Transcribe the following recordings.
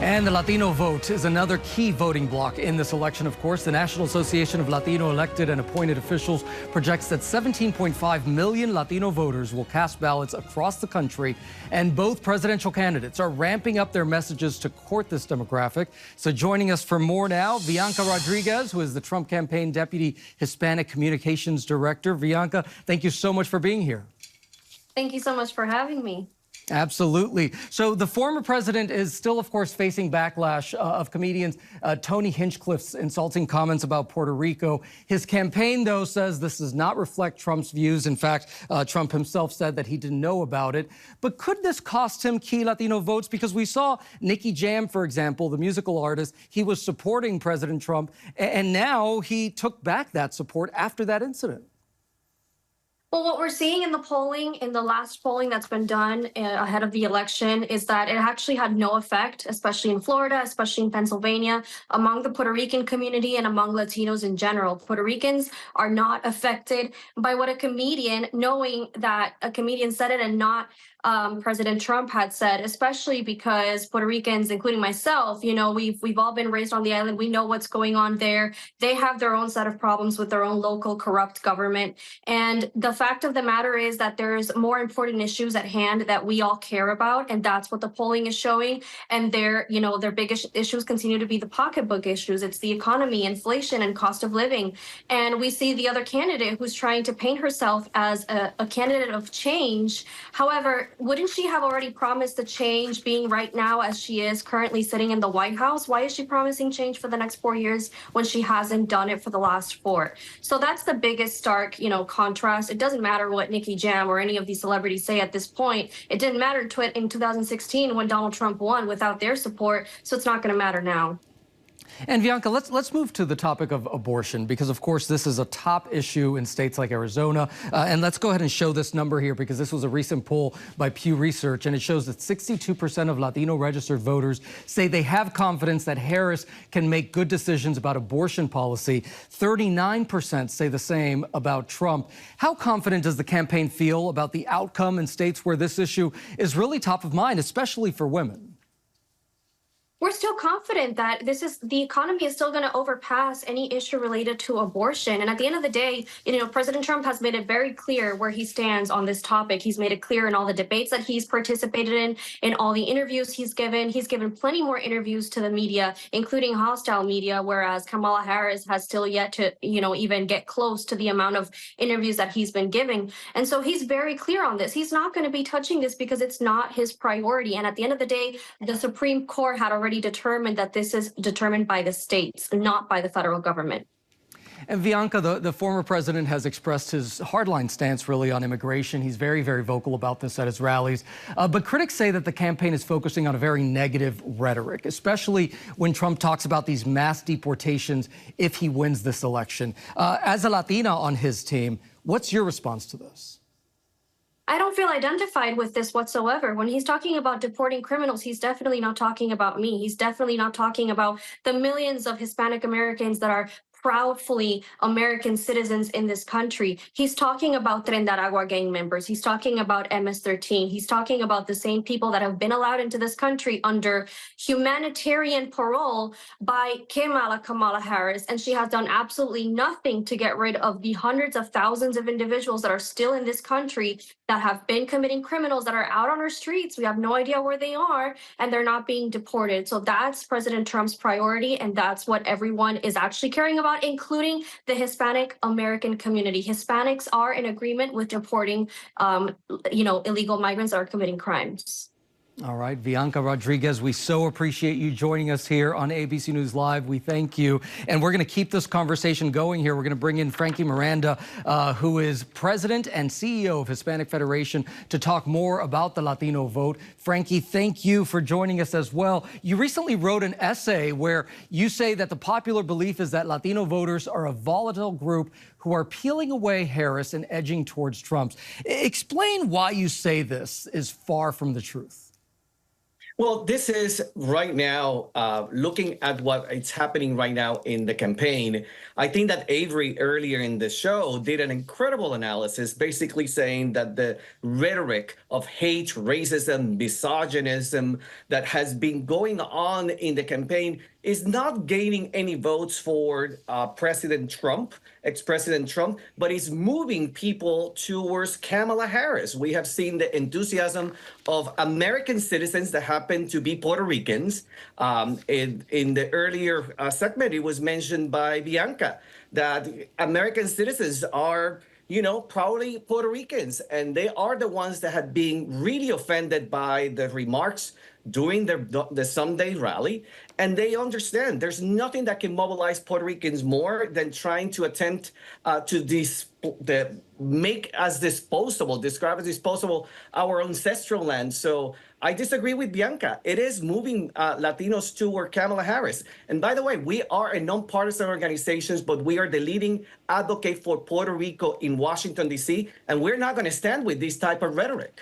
And the Latino vote is another key voting bloc in this election, of course. The National Association of Latino elected and appointed officials projects that 17.5 million Latino voters will cast ballots across the country, and both presidential candidates are ramping up their messages to court this demographic. So joining us for more now, Vianca Rodriguez, who is the Trump campaign Deputy Hispanic Communications Director. Vianca, thank you so much for being here. Thank you so much for having me. Absolutely. So the former president is still, of course, facing backlash of comedians Tony Hinchcliffe's insulting comments about Puerto Rico. His campaign, though, says this does not reflect Trump's views. In fact, Trump himself said that he didn't know about it. But could this cost him key Latino votes? Because we saw Nicky Jam, for example, the musical artist, he was supporting President Trump, and now he took back that support after that incident. Well, what we're seeing in the polling, in the last polling that's been done ahead of the election, is that it actually had no effect, especially in Florida, especially in Pennsylvania, among the Puerto Rican community and among Latinos in general. Puerto Ricans are not affected by what a comedian, knowing that a comedian said it and not President Trump had said, especially because Puerto Ricans, including myself, we've all been raised on the island. We know what's going on there. They have their own set of problems with their own local corrupt government. And the fact of the matter is that there's more important issues at hand that we all care about. And that's what the polling is showing. And their biggest issues continue to be the pocketbook issues. It's the economy, inflation, and cost of living. And we see the other candidate who's trying to paint herself as a candidate of change. However, wouldn't she have already promised the change, being right now as she is currently sitting in the White House? Why is she promising change for the next 4 years when she hasn't done it for the last 4? So that's the biggest stark, contrast. It doesn't matter what Nicky Jam or any of these celebrities say at this point. It didn't matter in 2016 when Donald Trump won without their support, so it's not going to matter now. And Vianca, let's move to the topic of abortion, because, of course, this is a top issue in states like Arizona. And let's go ahead and show this number here, because this was a recent poll by Pew Research, and it shows that 62% of Latino registered voters say they have confidence that Harris can make good decisions about abortion policy. 39% say the same about Trump. How confident does the campaign feel about the outcome in states where this issue is really top of mind, especially for women? We're still confident that the economy is still going to overpass any issue related to abortion. And at the end of the day, President Trump has made it very clear where he stands on this topic. He's made it clear in all the debates that he's participated in all the interviews he's given. He's given plenty more interviews to the media, including hostile media, whereas Kamala Harris has still yet to, even get close to the amount of interviews that he's been giving. And so he's very clear on this. He's not going to be touching this because it's not his priority. And at the end of the day, the Supreme Court had already determined that this is determined by the states, not by the federal government. And Vianca, the former president has expressed his hardline stance really on immigration. He's very, very vocal about this at his rallies. But critics say that the campaign is focusing on a very negative rhetoric, especially when Trump talks about these mass deportations if he wins this election. As a Latina on his team, what's your response to this? I don't feel identified with this whatsoever. When he's talking about deporting criminals, he's definitely not talking about me. He's definitely not talking about the millions of Hispanic Americans that are proudly American citizens in this country. He's talking about Tren de Aragua gang members. He's talking about MS-13. He's talking about the same people that have been allowed into this country under humanitarian parole by Kamala Harris. And she has done absolutely nothing to get rid of the hundreds of thousands of individuals that are still in this country that have been committing criminals that are out on our streets. We have no idea where they are, and they're not being deported. So that's President Trump's priority, and that's what everyone is actually caring about, including the Hispanic American community. Hispanics are in agreement with deporting, illegal migrants that are committing crimes. All right, Vianca Rodriguez, we so appreciate you joining us here on ABC News Live. We thank you. And we're going to keep this conversation going here. We're going to bring in Frankie Miranda, who is president and CEO of Hispanic Federation, to talk more about the Latino vote. Frankie, thank you for joining us as well. You recently wrote an essay where you say that the popular belief is that Latino voters are a volatile group who are peeling away Harris and edging towards Trump. Explain why you say this is far from the truth. Well, this is right now, looking at what it's happening right now in the campaign. I think that Avery earlier in the show did an incredible analysis, basically saying that the rhetoric of hate, racism, misogynism that has been going on in the campaign is not gaining any votes for President Trump, ex-President Trump, but is moving people towards Kamala Harris. We have seen the enthusiasm of American citizens that happen to be Puerto Ricans. In the earlier segment, it was mentioned by Vianca that American citizens are, proudly Puerto Ricans, and they are the ones that have been really offended by the remarks during the Sunday rally. And they understand there's nothing that can mobilize Puerto Ricans more than trying to attempt to make as disposable, describe as disposable our ancestral land. So I disagree with Bianca. It is moving Latinos toward Kamala Harris. And by the way, we are a nonpartisan organization, but we are the leading advocate for Puerto Rico in Washington, D.C., and we're not going to stand with this type of rhetoric.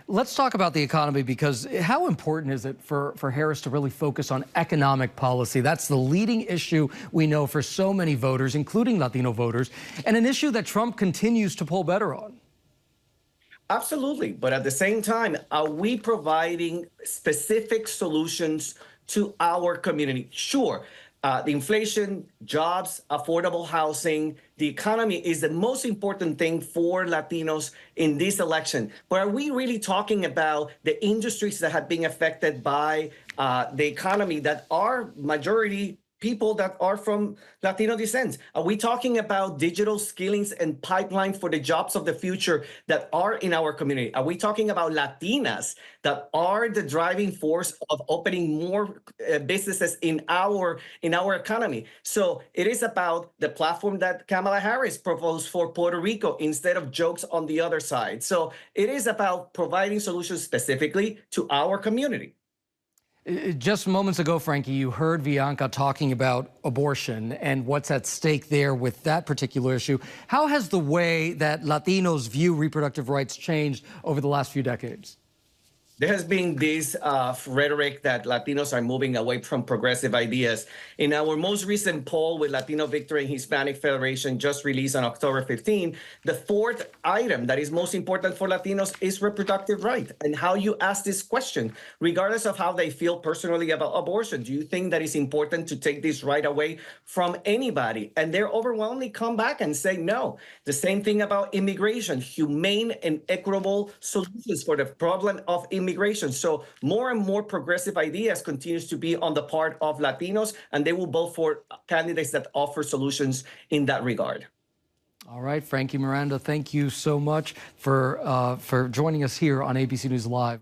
Let's talk about the economy, because how important is it for Harris to really focus on economic policy? That's the leading issue we know for so many voters, including Latino voters, and an issue that Trump continues to poll better on. Absolutely. But at the same time, are we providing specific solutions to our community? Sure. The inflation, jobs, affordable housing, the economy is the most important thing for Latinos in this election. But are we really talking about the industries that have been affected by the economy that are majority people that are from Latino descent? Are we talking about digital skillings and pipeline for the jobs of the future that are in our community? Are we talking about Latinas that are the driving force of opening more businesses in our economy? So it is about the platform that Kamala Harris proposed for Puerto Rico instead of jokes on the other side. So it is about providing solutions specifically to our community. Just moments ago, Frankie, you heard Vianca talking about abortion and what's at stake there with that particular issue. How has the way that Latinos view reproductive rights changed over the last few decades? There has been this rhetoric that Latinos are moving away from progressive ideas. In our most recent poll with Latino Victory and Hispanic Federation, just released on October 15, the fourth item that is most important for Latinos is reproductive right. And how you ask this question, regardless of how they feel personally about abortion, do you think that it's important to take this right away from anybody? And they're overwhelmingly come back and say no. The same thing about immigration, humane and equitable solutions for the problem of immigration. So more and more progressive ideas continues to be on the part of Latinos, and they will vote for candidates that offer solutions in that regard. All right, Frankie Miranda, thank you so much for joining us here on ABC News Live.